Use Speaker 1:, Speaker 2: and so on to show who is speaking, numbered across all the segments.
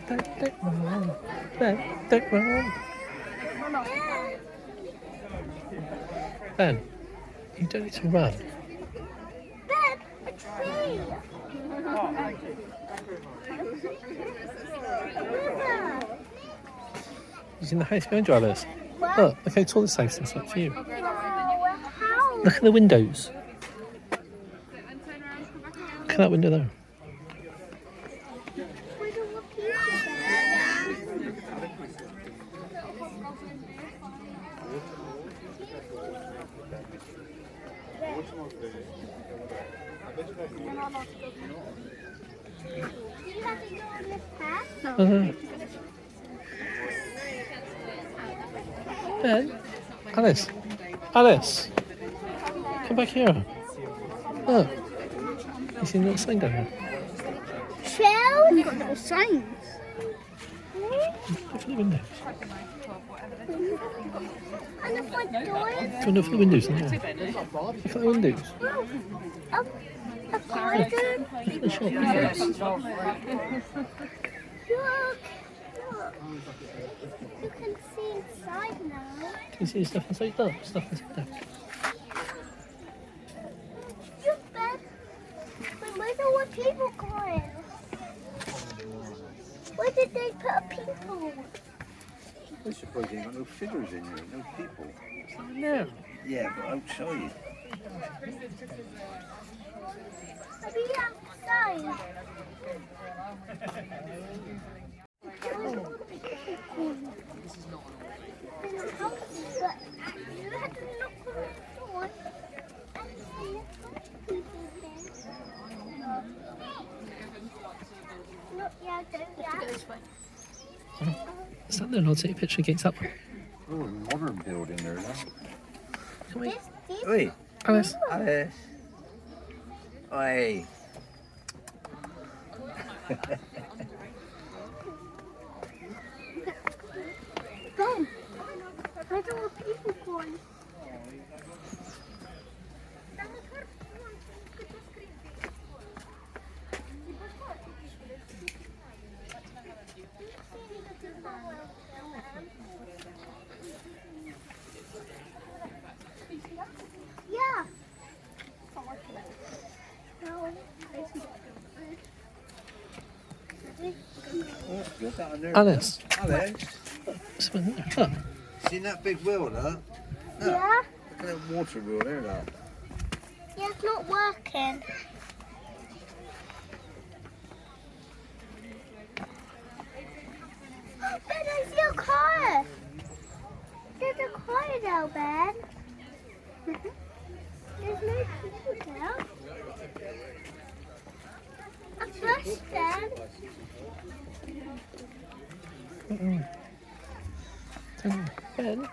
Speaker 1: Don't run. Ben, don't run. Ben, you don't need to run.
Speaker 2: Ben, a tree.
Speaker 1: He's in the house behind you, Alice. Look, okay, it's all the same stuff up to you.
Speaker 2: How?
Speaker 1: Look at the windows. Look at that window there. Ben, Alice, Alice, come back here. Look, you see a little sign down there?
Speaker 2: Shells? You've got little signs.
Speaker 1: Look for the windows.
Speaker 2: And the front doors.
Speaker 1: Go and look for the windows. Look at the windows.
Speaker 2: A garden.
Speaker 1: Look at the shop windows.
Speaker 2: Look. You can see inside now.
Speaker 1: Can you see stuff inside there? Stuff inside there.
Speaker 2: You bet. Where's all the people going? Where did they put people?
Speaker 3: I suppose you ain't got no figures in here, no people.
Speaker 1: No.
Speaker 3: Yeah, but outside.
Speaker 2: Are we outside?
Speaker 1: Stand there and I'll take a picture against that one.
Speaker 3: Oh, a modern building there, huh?
Speaker 1: Come on.
Speaker 3: Oi,
Speaker 1: Alice.
Speaker 3: Alice. Oi.
Speaker 2: Ben, where's all the people going? Yeah.
Speaker 3: Oh, that's good, that one there.
Speaker 1: Alice.
Speaker 3: Alice,
Speaker 1: What's the window? Look.
Speaker 3: seen that big wheel, look?
Speaker 2: Yeah?
Speaker 3: Look at that water wheel there, look.
Speaker 2: Yeah, it's not working. Oh, Ben, I see a car. There's a car now, Ben. There's no people there. A bus stand.
Speaker 1: Ben.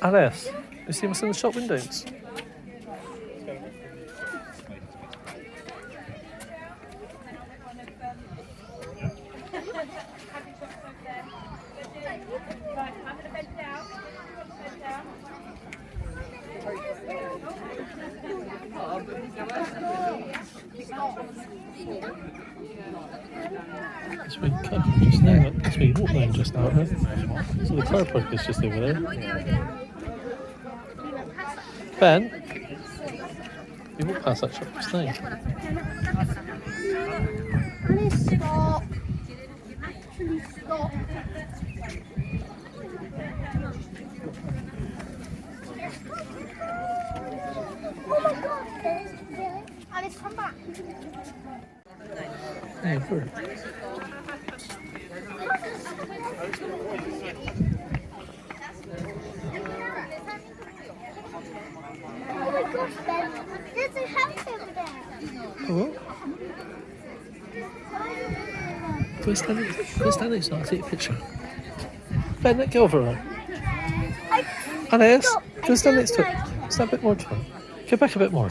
Speaker 1: Alice, you see what's in the shop windows? Because we come just now, because we walked there just now, huh? So the car park is just over there. Ben, you walked past that shop just now.
Speaker 2: Alice, stop. Actually, stop. Oh my God, really? Alice, come back.
Speaker 1: Hey, bird.
Speaker 2: Oh my gosh, Ben, there's a house over there.
Speaker 1: Oh, go stand next to it, I'll take a picture. Ben, let go over her. Alice, go stand next to it. Stand a bit more to her. Go back a bit more.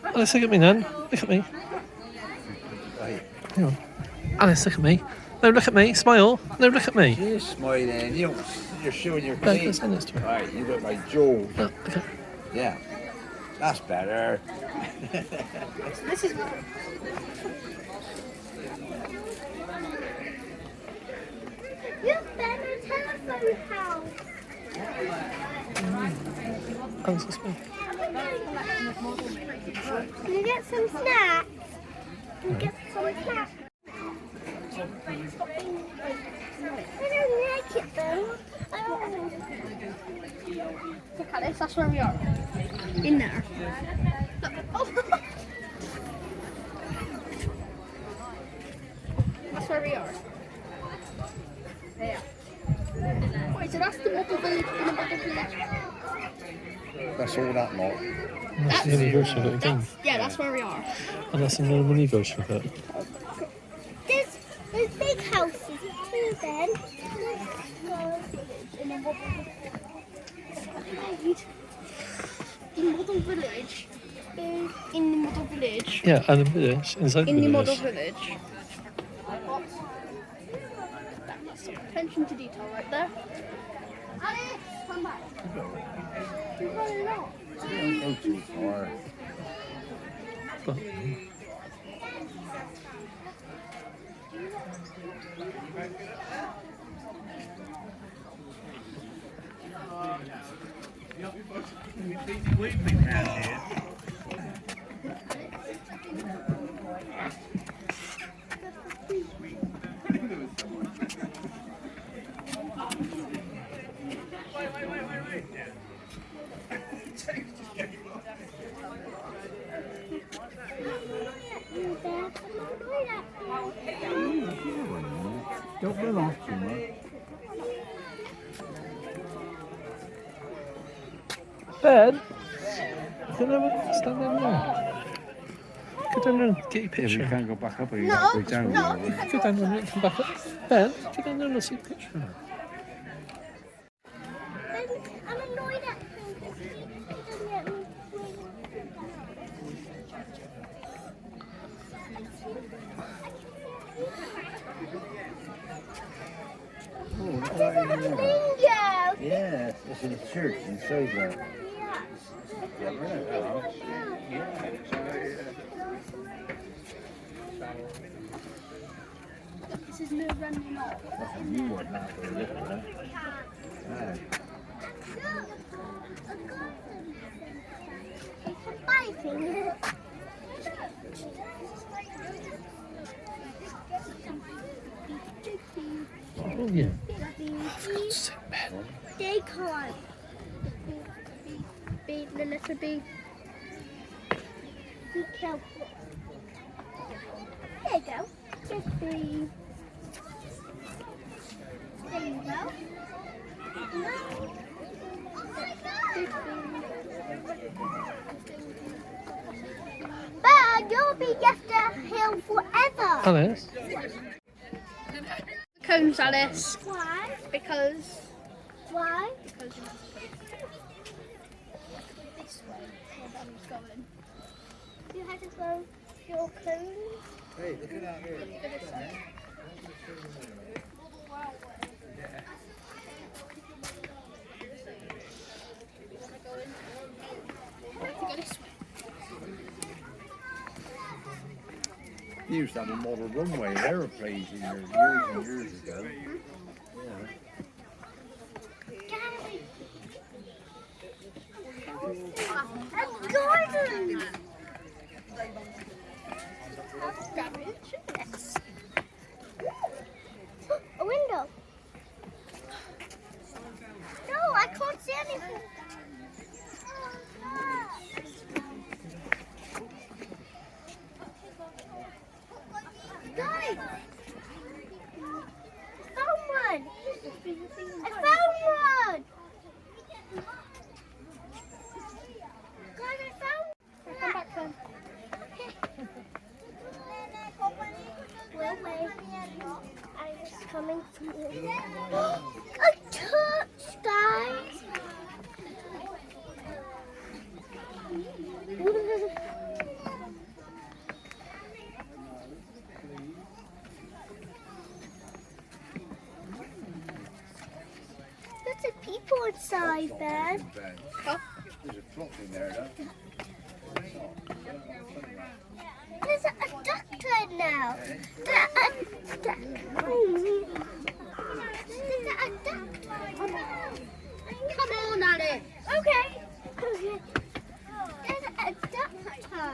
Speaker 1: Alice, look at me, Nan. Look at me.
Speaker 3: Right.
Speaker 1: Hang on. Alice, look at me. No, look at me. Smile. No, look at me.
Speaker 3: You're smiling. You're showing your
Speaker 1: No, go
Speaker 3: teeth.
Speaker 1: stand next to her.
Speaker 3: Right, you look like Joe.
Speaker 1: Oh, okay.
Speaker 3: Yeah. That's better.
Speaker 2: This is. You've been a telephone house.
Speaker 1: Alice, let's go.
Speaker 2: Can you get some snacks? Can you get some snacks? I don't like it though. Look at this, that's where we are. In there. That's where we are. There. Wait, so that's the model village in the model village.
Speaker 3: That's all that lot.
Speaker 1: That's the only version of it again.
Speaker 2: Yeah, that's where we are.
Speaker 1: And that's another mini version of it.
Speaker 2: There's big houses too then. The model village is in the model village.
Speaker 1: Yeah, and the village, inside
Speaker 2: In
Speaker 1: the
Speaker 2: the
Speaker 1: village.
Speaker 2: model village. Attention to detail right there. Alice, come back. You're running off.
Speaker 3: Don't go too far.
Speaker 1: But,
Speaker 3: Don't run off too much.
Speaker 1: Ben? Stand down there. Go down there and get your
Speaker 3: If you
Speaker 1: picture.
Speaker 3: can't go back up, or you
Speaker 2: No,
Speaker 3: got to go down.
Speaker 2: no.
Speaker 1: Go down there and come back up. Ben, go down there and see a picture.
Speaker 2: I'm annoyed at him because he doesn't let me
Speaker 3: Oh, look at that in there.
Speaker 2: Bingo!
Speaker 3: Yeah, it's in the church inside there. Yeah, right. Hello.
Speaker 2: This is no running off.
Speaker 3: That's a new one, that way, look at that. Yeah.
Speaker 2: It's a biting.
Speaker 1: Oh, yeah. Sit, Ben.
Speaker 2: They can't. Be the letter B. Be careful. There you go. Just breathe. There you go. But you'll be just a hill forever.
Speaker 1: Alice?
Speaker 2: Cones, Alice. Why? Because. Why? Because this way where Daddy's going. You had to go your cones.
Speaker 3: Hey, look at that here. You used to have a model runway with aeroplanes in there years and years ago. Yeah.
Speaker 2: A garden! Yes. A window. No, I can't see anything. Guys! I found one! I found one! Guys, I found one! Come back then. We'll wait. I was coming from you. A touch, guys! outside bed.
Speaker 3: There's a clock in there, though.
Speaker 2: There's a doctor now. There's a doctor. Come on, Daddy. Okay. There's a doctor.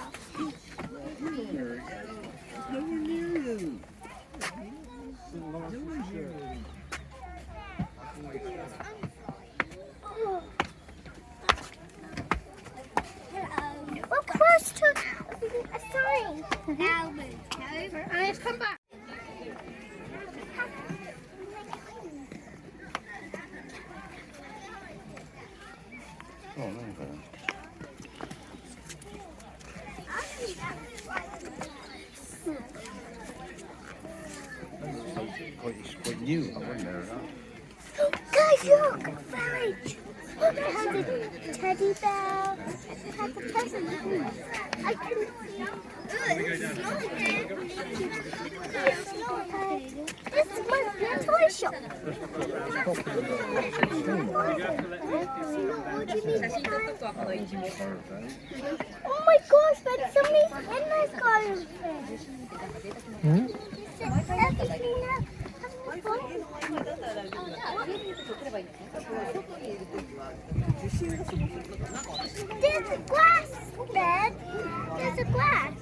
Speaker 3: Nowhere near you.
Speaker 2: We're close to a sign. Now move over. Let's come back.
Speaker 3: Oh, no, it's quite new, wasn't there?
Speaker 2: Guys, look! Right! Look, it has a teddy bear. It has a present. I can see. This is my toy shop. Oh my gosh, but somebody's in this garden. Everything else. There's a glass bed. There's a glass.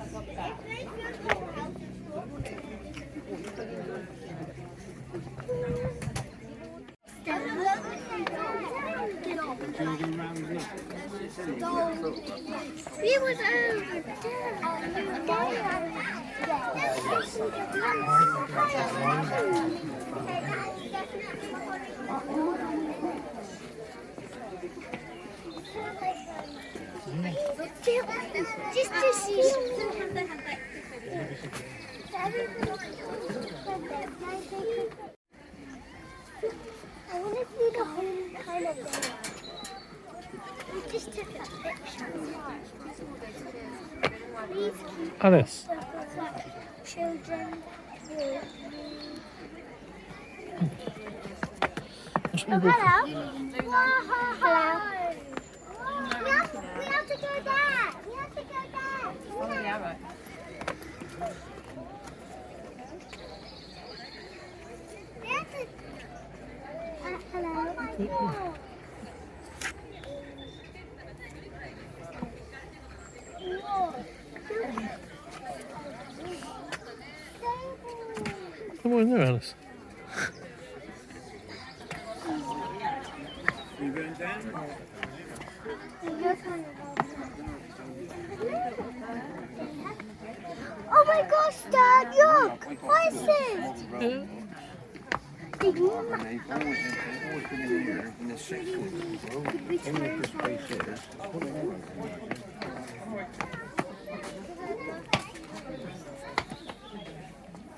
Speaker 2: We was over just to see. I want to see the whole kind of thing. We just took a picture. Please keep
Speaker 1: Alice.
Speaker 2: children.
Speaker 1: Hello.
Speaker 2: Hello. Hello. We have to go there. We have to go there.
Speaker 4: Oh, yeah, right.
Speaker 2: We have to... hello.
Speaker 1: Come on in there, Alice.
Speaker 3: You going down?
Speaker 2: Oh my gosh, Dad, look! Voices!
Speaker 1: Yeah.
Speaker 3: They've always been in here in the section. Only for space here.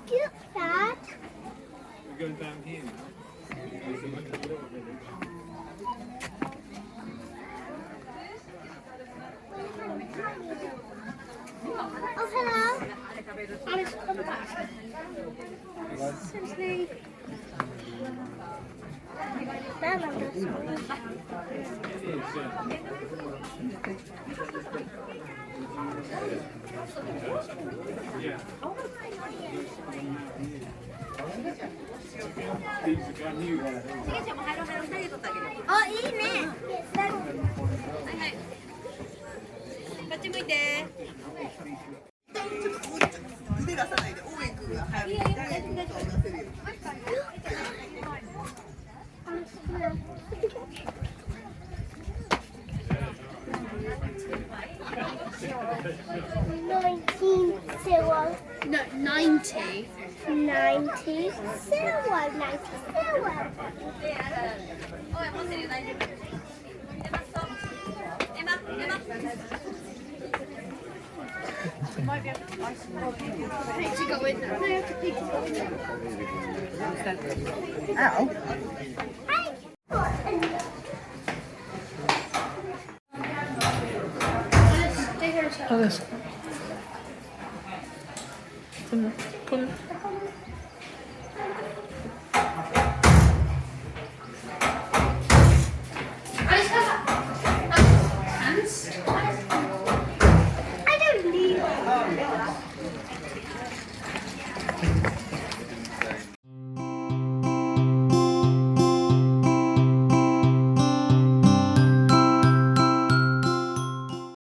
Speaker 2: Look, Dad.
Speaker 3: We're going down here now.
Speaker 2: Oh, hello. Alice, come back. Seriously. Oh, いいね。
Speaker 4: こっち向いて。
Speaker 5: 腕出さないで、応援君が早く出せるよ。
Speaker 2: No, 90. 90. Silver, 90 silver.
Speaker 4: Picture go in there. No, have to picture go in there.
Speaker 5: Ow.
Speaker 4: Stay here a second.
Speaker 1: Alice. Come on. Come on.